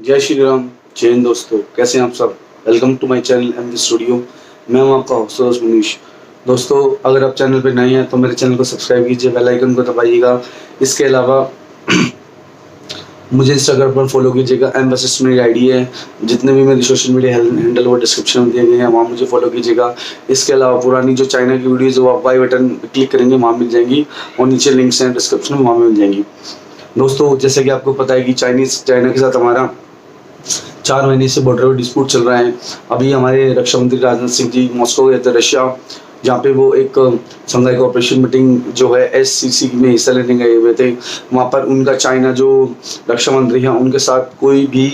जय श्री राम। जय हिंद दोस्तों, कैसे हैं आप सब। Welcome to my channel M studio. मैं हूं आपका होस्ट मनीष। दोस्तों, अगर आप चैनल पर नए हैं तो मेरे चैनल को सब्सक्राइब कीजिए, बेल आइकन को दबाइएगा। इसके अलावा मुझे इंस्टाग्राम पर फॉलो कीजिएगा, एम बस मेरी आईडी है। जितने भी मेरे सोशल मीडिया हैंडल वो डिस्क्रिप्शन में दिए गए हैं, वहाँ मुझे फॉलो कीजिएगा। इसके अलावा पुरानी जो चाइना की वीडियोज़ वो आप आई बटन क्लिक करेंगे वहाँ मिल जाएंगी, और नीचे लिंक्स हैं डिस्क्रिप्शन में, वहाँ मिल जाएंगी। दोस्तों, जैसे कि आपको पता है कि चाइना के साथ हमारा 4 महीने से बॉर्डर पर डिस्प्यूट चल रहा है। अभी हमारे रक्षा मंत्री राजनाथ सिंह जी मॉस्को गए थे, रशिया, जहाँ पे वो एक शंघाई कोऑपरेशन मीटिंग जो है एससीसी में हिस्सा लेने गए हुए थे। वहाँ पर उनका चाइना जो रक्षा मंत्री हैं उनके साथ कोई भी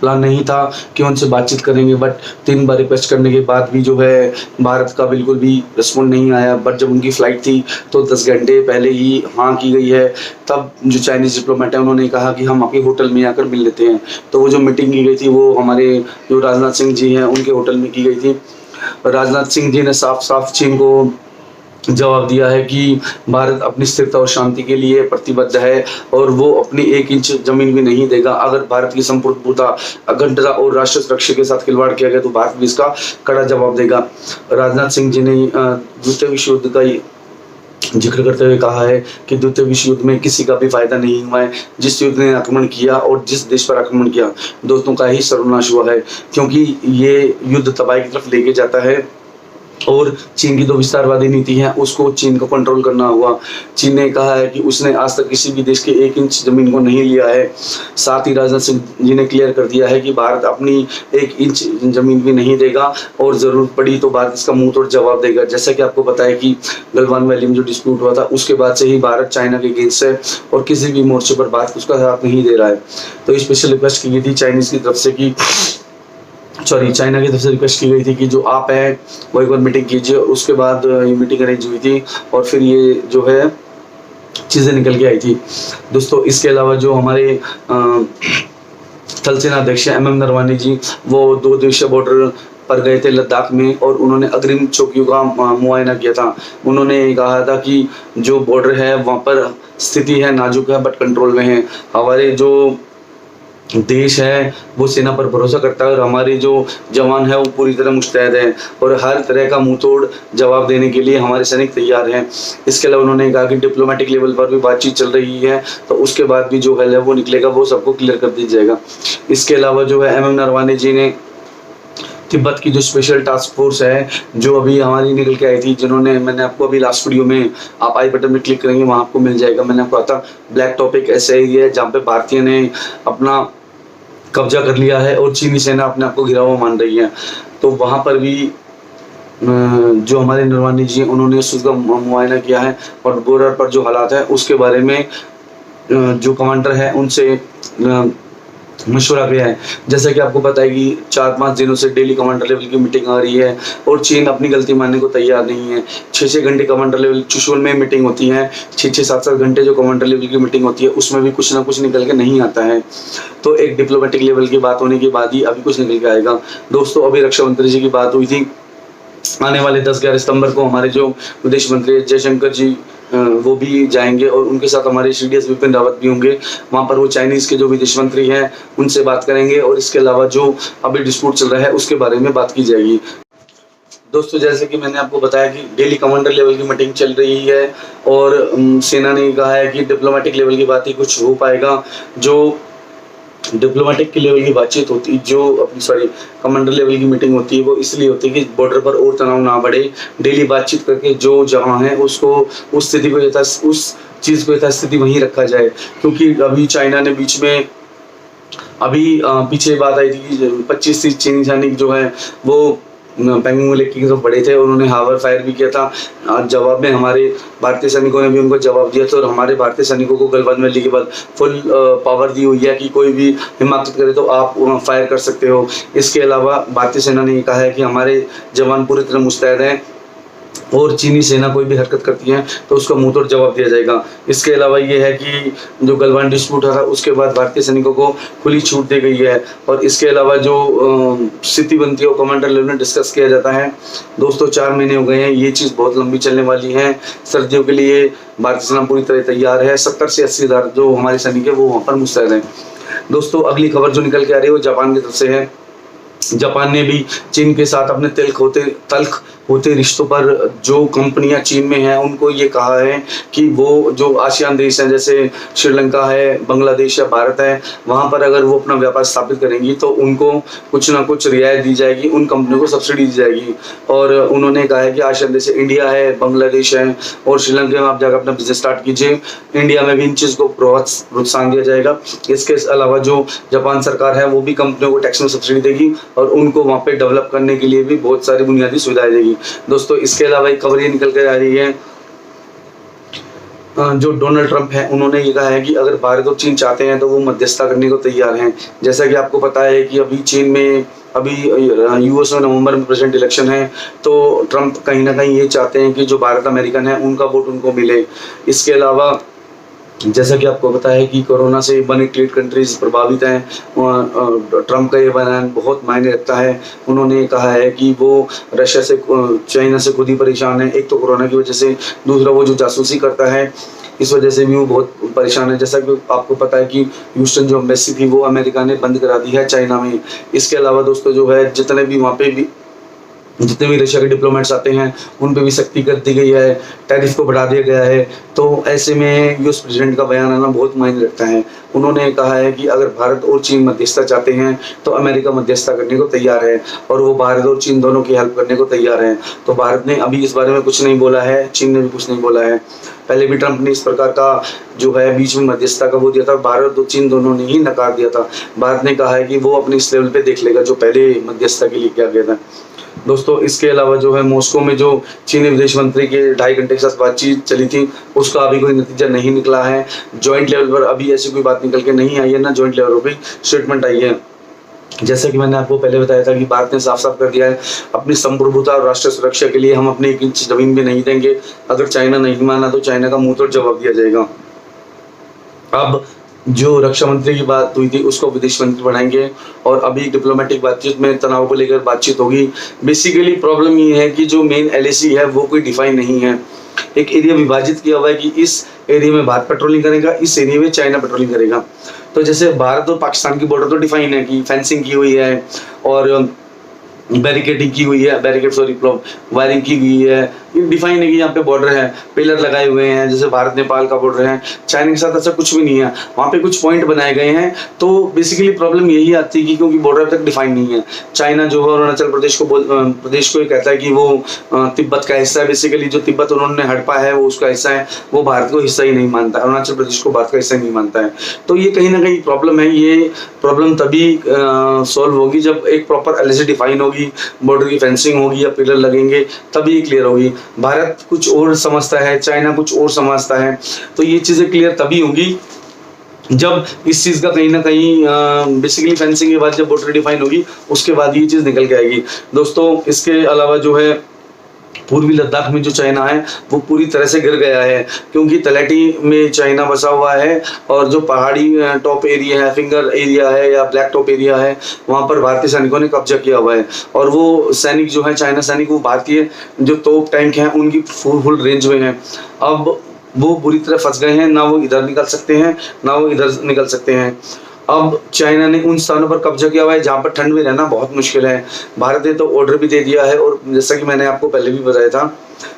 प्लान नहीं था कि उनसे बातचीत करेंगे, बट 3 बार रिक्वेस्ट करने के बाद भी जो है भारत का बिल्कुल भी रिस्पॉन्ड नहीं आया। बट जब उनकी फ़्लाइट थी तो 10 घंटे पहले ही हाँ की गई है। तब जो चाइनीज़ डिप्लोमेट है उन्होंने कहा कि हम आपके होटल में आकर मिल लेते हैं। तो वो जो मीटिंग की गई थी वो हमारे जो राजनाथ सिंह जी हैं उनके होटल में की गई थी। राजनाथ सिंह जी ने साफ साफ चीन को जवाब दिया है कि भारत अपनी स्थिरता और शांति के लिए प्रतिबद्ध है, और वो अपनी 1 इंच जमीन भी नहीं देगा। अगर भारत की संप्रभुता, अखंडता और राष्ट्र सुरक्षा के साथ खिलवाड़ किया गया तो भारत भी इसका कड़ा जवाब देगा। राजनाथ सिंह जी ने द्वितीय विश्व युद्ध का जिक्र करते हुए कहा है कि द्वितीय विश्व युद्ध में किसी का भी फायदा नहीं हुआ है। जिस युद्ध ने आक्रमण किया और जिस देश पर आक्रमण किया, दोस्तों का ही सर्वनाश हुआ है, क्योंकि ये युद्ध तबाही की तरफ लेके जाता है। और चीन की जो विस्तारवादी नीति है उसको चीन को कंट्रोल करना हुआ। चीन ने कहा है कि उसने आज तक किसी भी देश के 1 इंच जमीन को नहीं लिया है। साथ ही राजनाथ सिंह जी ने क्लियर कर दिया है कि भारत अपनी 1 इंच जमीन भी नहीं देगा, और ज़रूरत पड़ी तो भारत इसका मुंह तोड़ जवाब देगा। जैसा कि आपको पता है कि गलवान वैली में जो डिस्प्यूट हुआ था उसके बाद से ही भारत चाइना के अगेंस्ट है, और किसी भी मोर्चे पर भारत उसका साथ नहीं दे रहा है। तो स्पेशल रिक्वेस्ट की गई थी चाइनीज़ की तरफ से कि चाइना की तरफ से रिक्वेस्ट की गई थी कि जो आप हैं वो एक बार मीटिंग कीजिए। उसके बाद ये मीटिंग अरेंज हुई थी, और फिर ये जो है चीज़ें निकल के आई थी। दोस्तों, इसके अलावा जो हमारे थल सेना अध्यक्ष MM नरवाने जी, वो 2 दिवसीय बॉर्डर पर गए थे लद्दाख में, और उन्होंने अग्रिम चौकियों का मुआयना किया था। उन्होंने कहा था कि जो बॉर्डर है वहाँ पर स्थिति है नाजुक है, बट कंट्रोल में है। हमारे जो देश है वो सेना पर भरोसा करता है, और हमारे जो जवान है वो पूरी तरह मुस्तैद हैं, और हर तरह का मुंह तोड़ जवाब देने के लिए हमारे सैनिक तैयार हैं। इसके अलावा उन्होंने कहा कि डिप्लोमेटिक लेवल पर भी बातचीत चल रही है, तो उसके बाद भी जो हल है वो निकलेगा, वो सबको क्लियर कर दिया जाएगा। इसके अलावा जो है MM नरवाने जी ने तिब्बत की जो स्पेशल टास्क फोर्स है जो अभी हमारी निकल के आई थी, जिन्होंने, मैंने आपको अभी लास्ट वीडियो में, आप आई बटन में क्लिक करेंगे वहाँ आपको मिल जाएगा। मैंने आपको कहा था ब्लैक टॉपिक ऐसा एरिया है जहाँ पे भारतीय ने अपना कब्जा कर लिया है और चीनी सेना अपने आप को घिरा हुआ मान रही है। तो वहाँ पर भी जो हमारे नरवानी जी उन्होंने उसका मुआयना किया है, और बॉर्डर पर जो हालात है उसके बारे में जो कमांडर है उनसे मशवरा किया है। जैसा कि आपको पता है कि 4-5 दिनों से डेली कमांडर लेवल की मीटिंग आ रही है, और चीन अपनी गलती मानने को तैयार नहीं है। 6-6 घंटे कमांडर लेवल चुशुल में मीटिंग होती है, 6-6, 7-7 घंटे जो कमांडर लेवल की मीटिंग होती है उसमें भी कुछ ना कुछ निकल के नहीं आता है। तो एक डिप्लोमेटिक लेवल की बात होने के बाद ही अभी कुछ निकल के आएगा। दोस्तों, अभी रक्षा मंत्री जी की बात हुई थी, आने वाले 10-11 सितंबर को हमारे जो विदेश मंत्री जयशंकर जी वो भी जाएंगे, और उनके साथ हमारे CDS विपिन रावत भी होंगे। वहाँ पर वो चाइनीज़ के जो विदेश मंत्री हैं उनसे बात करेंगे, और इसके अलावा जो अभी डिस्प्यूट चल रहा है उसके बारे में बात की जाएगी। दोस्तों, जैसे कि मैंने आपको बताया कि डेली कमांडर लेवल की मीटिंग चल रही है, और सेना ने कहा है कि डिप्लोमेटिक लेवल की बात ही कुछ हो पाएगा। जो डिप्लोमेटिक के लेवल की बातचीत होती है, जो अपनी कमांडर लेवल की मीटिंग होती है, वो इसलिए होती है कि बॉर्डर पर और तनाव ना बढ़े। डेली बातचीत करके जो जहाँ है उसको उस स्थिति को उस चीज़ को यथास्थिति वहीं रखा जाए। क्योंकि अभी चाइना ने बीच में अभी पीछे बात आई थी कि 25-30 चीनी सैनिक जो है वो पेंगोंग लेक की तरफ बढ़े थे, उन्होंने हावर फायर भी किया था। जवाब में हमारे भारतीय सैनिकों ने भी उनको जवाब दिया था, और हमारे भारतीय सैनिकों को गलवान वैली के बाद फुल पावर दी हुई है कि कोई भी हिमाकत करे तो आप फायर कर सकते हो। इसके अलावा भारतीय सेना ने कहा है कि हमारे जवान पूरी तरह मुस्तैद हैं, और चीनी सेना कोई भी हरकत करती है तो उसका मुंह तोड़ जवाब दिया जाएगा। इसके अलावा ये है कि जो गलवान डिस्प्यूट था उसके बाद भारतीय सैनिकों को खुली छूट दी गई है, और इसके अलावा जो स्थिति बनती है वो कमांडर लेवल में डिस्कस किया जाता है। दोस्तों, 4 महीने हो गए हैं, ये चीज़ बहुत लंबी चलने वाली है। सर्दियों के लिए भारतीय सेना पूरी तरह तैयार है। 70 से 80 हज़ार जो हमारे सैनिक है वो वहाँ पर मुस्तैद हैं। दोस्तों अगली खबर जो निकल के आ रही है वो जापान की तरफ से है। जापान ने भी चीन के साथ अपने तल्ख होते रिश्तों पर जो कंपनियां चीन में हैं उनको ये कहा है कि वो जो आसियान देश हैं जैसे श्रीलंका है, बांग्लादेश या भारत है, वहाँ पर अगर वो अपना व्यापार स्थापित करेंगी तो उनको कुछ ना कुछ रियायत दी जाएगी, उन कंपनियों को सब्सिडी दी जाएगी। और उन्होंने कहा है कि आसियान देश इंडिया है, बांग्लादेश है और श्रीलंका में आप जाकर अपना बिजनेस स्टार्ट कीजिए, इंडिया में भी इन चीज़ को प्रोत्साहन दिया जाएगा। इसके अलावा जो जापान सरकार है वो भी कंपनियों को टैक्स में सब्सिडी देगी और उनको वहाँ पे डेवलप करने के लिए भी बहुत सारी बुनियादी सुविधाएं देगी। दोस्तों इसके अलावा एक खबर ये निकल कर आ रही है, जो डोनाल्ड ट्रंप है उन्होंने ये कहा है कि अगर भारत और चीन चाहते हैं तो वो मध्यस्थता करने को तैयार हैं। जैसा कि आपको पता है कि अभी चीन में यूएस में नवंबर में प्रेसिडेंट इलेक्शन है, तो ट्रंप कहीं ना कहीं ये चाहते हैं कि जो भारत अमेरिकन है उनका वोट उनको मिले। इसके अलावा जैसा कि आपको पता है कि कोरोना से 188 कंट्रीज प्रभावित हैं, ट्रंप का ये बयान बहुत मायने रखता है। उन्होंने कहा है कि वो रशिया से चाइना से खुद ही परेशान है, एक तो कोरोना की वजह से, दूसरा वो जो जासूसी करता है इस वजह से भी वो बहुत परेशान है। जैसा कि आपको पता है कि ह्यूस्टन जो एम्बेसी थी वो अमेरिका ने बंद करा दी है चाइना में। इसके अलावा दोस्तों जो है जितने भी रशिया के डिप्लोमेट्स आते हैं उन पे भी सख्ती कर दी गई है, टैरिफ को बढ़ा दिया गया है। तो ऐसे में यूएस प्रेसिडेंट का बयान आना बहुत मायने रखता है। उन्होंने कहा है कि अगर भारत और चीन मध्यस्थता चाहते हैं तो अमेरिका मध्यस्थता करने को तैयार है और वो भारत और चीन दोनों की हेल्प करने को तैयार है। तो भारत ने अभी इस बारे में कुछ नहीं बोला है, चीन ने भी कुछ नहीं बोला है। पहले भी ट्रंप ने इस प्रकार का जो है बीच में मध्यस्थता का वो दिया था, भारत और चीन दोनों ने ही नकार दिया था। भारत ने कहा है कि वो अपने इस लेवल पे देख लेगा जो पहले मध्यस्थता के लिए किया गया था। दोस्तों इसके अलावा जो है मॉस्को में जो चीनी विदेश मंत्री के 2.5 घंटे के साथ बातचीत चली थी उसका अभी कोई नतीजा नहीं निकला है। जॉइंट लेवल पर अभी ऐसी कोई बात निकल के नहीं आई है, ना जॉइंट लेवल पर स्टेटमेंट आई है। जैसा कि मैंने आपको पहले बताया था कि भारत ने साफ साफ कर दिया है अपनी संप्रभुता और राष्ट्रीय सुरक्षा के लिए हम अपने 1 इंच जमीन भी नहीं देंगे। अगर चाइना नहीं माना तो चाइना का मुंह तोड़ जवाब दिया जाएगा। अब जो रक्षा मंत्री की बात हुई थी उसको विदेश मंत्री बढ़ाएंगे और अभी डिप्लोमेटिक बातचीत में तनाव को लेकर बातचीत होगी। बेसिकली प्रॉब्लम ये है कि जो मेन एलएसी है वो कोई डिफाइन नहीं है। एक एरिया विभाजित किया हुआ है कि इस एरिया में भारत पेट्रोलिंग करेगा, इस एरिया में चाइना पेट्रोलिंग करेगा। तो जैसे भारत और पाकिस्तान की बॉर्डर तो डिफाइन है कि फेंसिंग की हुई है और बैरिकेडिंग की हुई है, वायरिंग की हुई है, डिफाइन है कि यहाँ पे बॉर्डर है, पिलर लगाए हुए हैं जैसे भारत नेपाल का बॉर्डर है। चाइना के साथ ऐसा कुछ भी नहीं है, वहाँ पे कुछ पॉइंट बनाए गए हैं। तो बेसिकली प्रॉब्लम यही आती है कि क्योंकि बॉर्डर तक डिफाइन नहीं है। चाइना जो है अरुणाचल प्रदेश को ये कहता है कि वो तिब्बत का हिस्सा है। बेसिकली जो तिब्बत उन्होंने हड़पा है वो उसका हिस्सा है, वो भारत को हिस्सा ही नहीं मानता, अरुणाचल प्रदेश को भारत का हिस्सा नहीं मानता है। तो ये कहीं ना कहीं प्रॉब्लम है। ये प्रॉब्लम तभी सॉल्व होगी जब एक प्रॉपर एलएसी डिफाइन होगी, बॉर्डर की फेंसिंग होगी या पिलर लगेंगे, तभी क्लियर होगी। भारत कुछ और समझता है, चाइना कुछ और समझता है, तो ये चीजें क्लियर तभी होंगी जब इस चीज का कहीं ना कहीं बेसिकली फेंसिंग के बाद जब बॉर्डर डिफाइन होगी उसके बाद ये चीज निकल के आएगी। दोस्तों इसके अलावा जो है पूर्वी लद्दाख में जो चाइना है वो पूरी तरह से गिर गया है क्योंकि तलैटी में चाइना बसा हुआ है और जो पहाड़ी टॉप एरिया है, फिंगर एरिया है या ब्लैक टॉप एरिया है, वहाँ पर भारतीय सैनिकों ने कब्जा किया हुआ है। और वो सैनिक जो है चाइना सैनिक वो भारतीय जो तोप टैंक हैं उनकी फुल रेंज में है। अब वो बुरी तरह फंस गए हैं, ना वो इधर निकल सकते हैं ना वो इधर निकल सकते हैं। अब चाइना ने उन स्थानों पर कब्जा किया हुआ है जहाँ पर ठंड में रहना बहुत मुश्किल है। भारत ने तो ऑर्डर भी दे दिया है और जैसा कि मैंने आपको पहले भी बताया था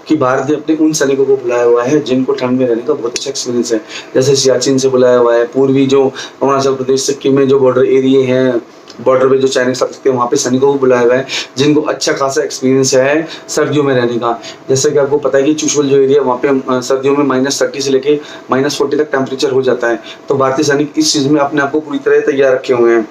कि भारत ने अपने उन सैनिकों को बुलाया हुआ है जिनको ठंड में रहने का बहुत अच्छा एक्सपीरियंस है। जैसे सियाचिन से बुलाया हुआ है, पूर्वी जो अरुणाचल प्रदेश सिक्किम में जो बॉर्डर एरिया हैं, बॉर्डर पे जो चाइनीज सकते हैं वहाँ पे सैनिकों को बुलाया हुआ है जिनको अच्छा खासा एक्सपीरियंस है सर्दियों में रहने का। जैसे कि आपको पता है कि चुशुल जो एरिया वहाँ पे सर्दियों में -30 से लेके -40 तक टेम्परेचर हो जाता है। तो भारतीय सैनिक इस चीज़ में अपने आप को पूरी तरह तैयार रखे हुए हैं।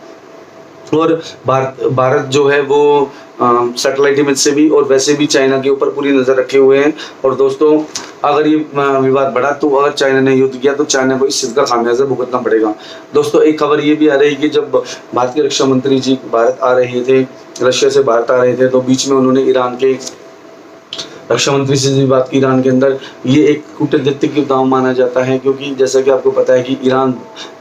और भारत जो है वो सैटेलाइट इमेज से भी और वैसे भी चाइना के ऊपर पूरी नज़र रखे हुए हैं। और दोस्तों अगर ये विवाद बढ़ा तो अगर चाइना ने युद्ध किया तो चाइना को इस चीज़ का खामियाजा भुगतना पड़ेगा। दोस्तों एक खबर ये भी आ रही है कि जब भारतीय रक्षा मंत्री जी भारत आ रहे थे, रशिया से भारत आ रहे थे, तो बीच में उन्होंने ईरान के रक्षा मंत्री से भी बात की ईरान के अंदर। ये एक कूटनीतिक काम माना जाता है, क्योंकि जैसा कि आपको पता है कि ईरान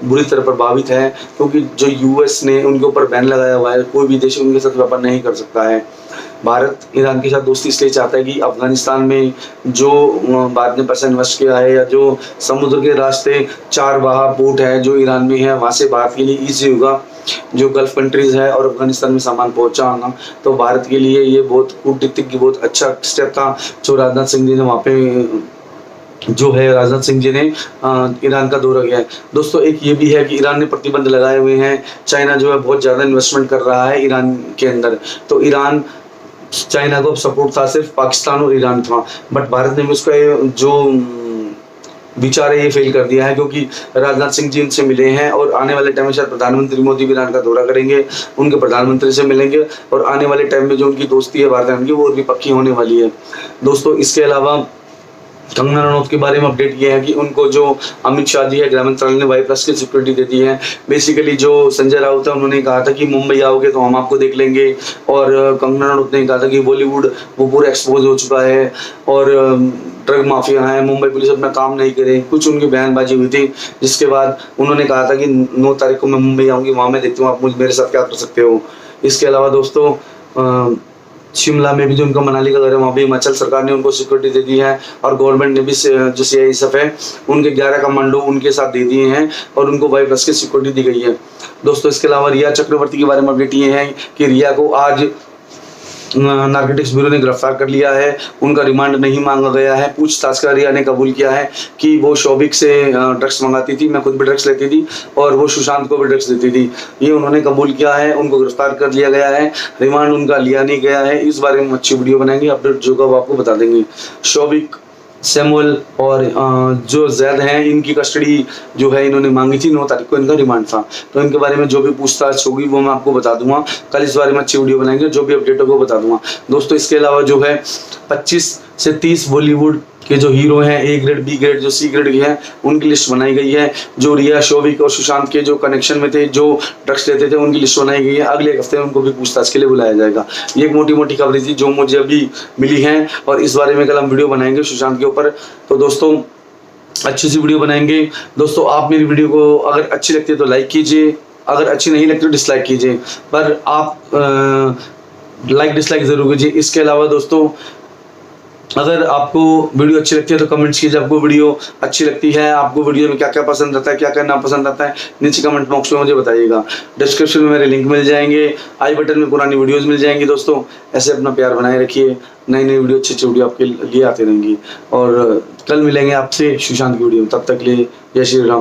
बुरी तरह प्रभावित है, क्योंकि जो यूएस ने उनके ऊपर बैन लगाया हुआ है, कोई भी देश उनके साथ व्यापार नहीं कर सकता है। भारत ईरान के साथ दोस्ती इसलिए चाहता है कि अफगानिस्तान में जो बाद में पैसा इन्वेस्ट किया है, या जो समुद्र के रास्ते 4 वाह पोर्ट है जो ईरान में है, वहाँ से भारत के लिए ईजी होगा जो गल्फ कंट्रीज है और अफगानिस्तान में सामान पहुंचाना। तो भारत के लिए ये बहुत कूटनीतिक बहुत अच्छा स्टेप था जो राजनाथ सिंह जी ने वहाँ पे जो है राजनाथ सिंह जी ने ईरान का दौरा किया है। दोस्तों एक ये भी है कि ईरान ने प्रतिबंध लगाए हुए हैं, चाइना जो है बहुत ज़्यादा इन्वेस्टमेंट कर रहा है ईरान के अंदर। तो ईरान चाइना को सपोर्ट था सिर्फ पाकिस्तान और ईरान था, बट भारत ने भी उसका जो विचार है ये फेल कर दिया है, क्योंकि राजनाथ सिंह जी उनसे मिले हैं और आने वाले टाइम में शायद प्रधानमंत्री मोदी भी ईरान का दौरा करेंगे, उनके प्रधानमंत्री से मिलेंगे और आने वाले टाइम में जो उनकी दोस्ती है भारत की वो और भी पक्की होने वाली है। दोस्तों इसके अलावा कंगना रनौत के बारे में अपडेट ये है कि उनको जो अमित शाह जी है गृह मंत्रालय ने Y+ की सिक्योरिटी दे दी है। बेसिकली जो संजय राउत है उन्होंने कहा था कि मुंबई आओगे तो हम आपको देख लेंगे, और कंगना रनौत ने कहा था कि बॉलीवुड वो पूरा एक्सपोज हो चुका है और ड्रग माफिया है, मुंबई पुलिस अपना काम नहीं करे, कुछ उनकी बयानबाजी हुई थी, जिसके बाद उन्होंने कहा था कि 9 तारीख को मैं मुंबई आऊँगी, वहाँ मैं देखती हूँ आप मेरे साथ क्या कर सकते हो। इसके अलावा दोस्तों शिमला में भी जो उनका मनाली का घर है वहाँ भी हिमाचल सरकार ने उनको सिक्योरिटी दे दी है, और गवर्नमेंट ने भी जो CISF है उनके 11 कमांडो उनके साथ दे दिए हैं और उनको Y+ की सिक्योरिटी दी गई है। दोस्तों इसके अलावा रिया चक्रवर्ती के बारे में अपडेट ये है कि रिया को आज नारकोटिक्स ब्यूरो ने गिरफ्तार कर लिया है, उनका रिमांड नहीं मांगा गया है। पूछताछ का रिया ने कबूल किया है कि वो शोभिक से ड्रग्स मंगाती थी, मैं खुद भी ड्रग्स लेती थी और वो सुशांत को भी ड्रग्स देती थी, ये उन्होंने कबूल किया है, उनको गिरफ्तार कर लिया गया है, रिमांड उनका लिया नहीं गया है। इस बारे में अच्छी वीडियो बनाएंगे, अपडेट जो वो आपको बता देंगे। शोभिक, सैमुअल और जो जैद हैं इनकी कस्टडी जो है इन्होंने मांगी थी, 9 तारीख को इनका रिमांड था। तो इनके बारे में जो भी पूछताछ होगी वो मैं आपको बता दूंगा, कल इस बारे में अच्छी वीडियो बनाएंगे, जो भी अपडेट होगा वो बता दूंगा। दोस्तों इसके अलावा जो है 25 से 30 बॉलीवुड के जो हीरो हैं A ग्रेड B ग्रेड जो C ग्रेड के हैं उनकी लिस्ट बनाई गई है। जो रिया, शोभिक और सुशांत के जो कनेक्शन में थे, जो ड्रग्स लेते थे, उनकी लिस्ट बनाई गई है। अगले हफ्ते में उनको भी पूछताछ के लिए बुलाया जाएगा। ये एक मोटी मोटी खबरें थी जो मुझे अभी मिली हैं और इस बारे में कल हम वीडियो बनाएंगे सुशांत के ऊपर। तो दोस्तों अच्छी सी वीडियो बनाएंगे। दोस्तों आप मेरी वीडियो को अगर अच्छी लगती है तो लाइक कीजिए, अगर अच्छी नहीं लगती तो डिसलाइक कीजिए, पर आप लाइक डिसलाइक जरूर कीजिए। इसके अलावा दोस्तों अगर आपको वीडियो अच्छी लगती है तो कमेंट्स कीजिए, आपको वीडियो अच्छी लगती है, आपको वीडियो में क्या क्या पसंद आता है, क्या क्या ना पसंद आता है, नीचे कमेंट बॉक्स में मुझे बताइएगा। डिस्क्रिप्शन में मेरे लिंक मिल जाएंगे, आई बटन में पुरानी वीडियोस मिल जाएंगी। दोस्तों ऐसे अपना प्यार बनाए रखिए, नई नई वीडियो अच्छी वीडियो आपके लिए आती रहेंगी और कल मिलेंगे आपसे सुशांत की वीडियो। तब तक के लिए जय श्री राम।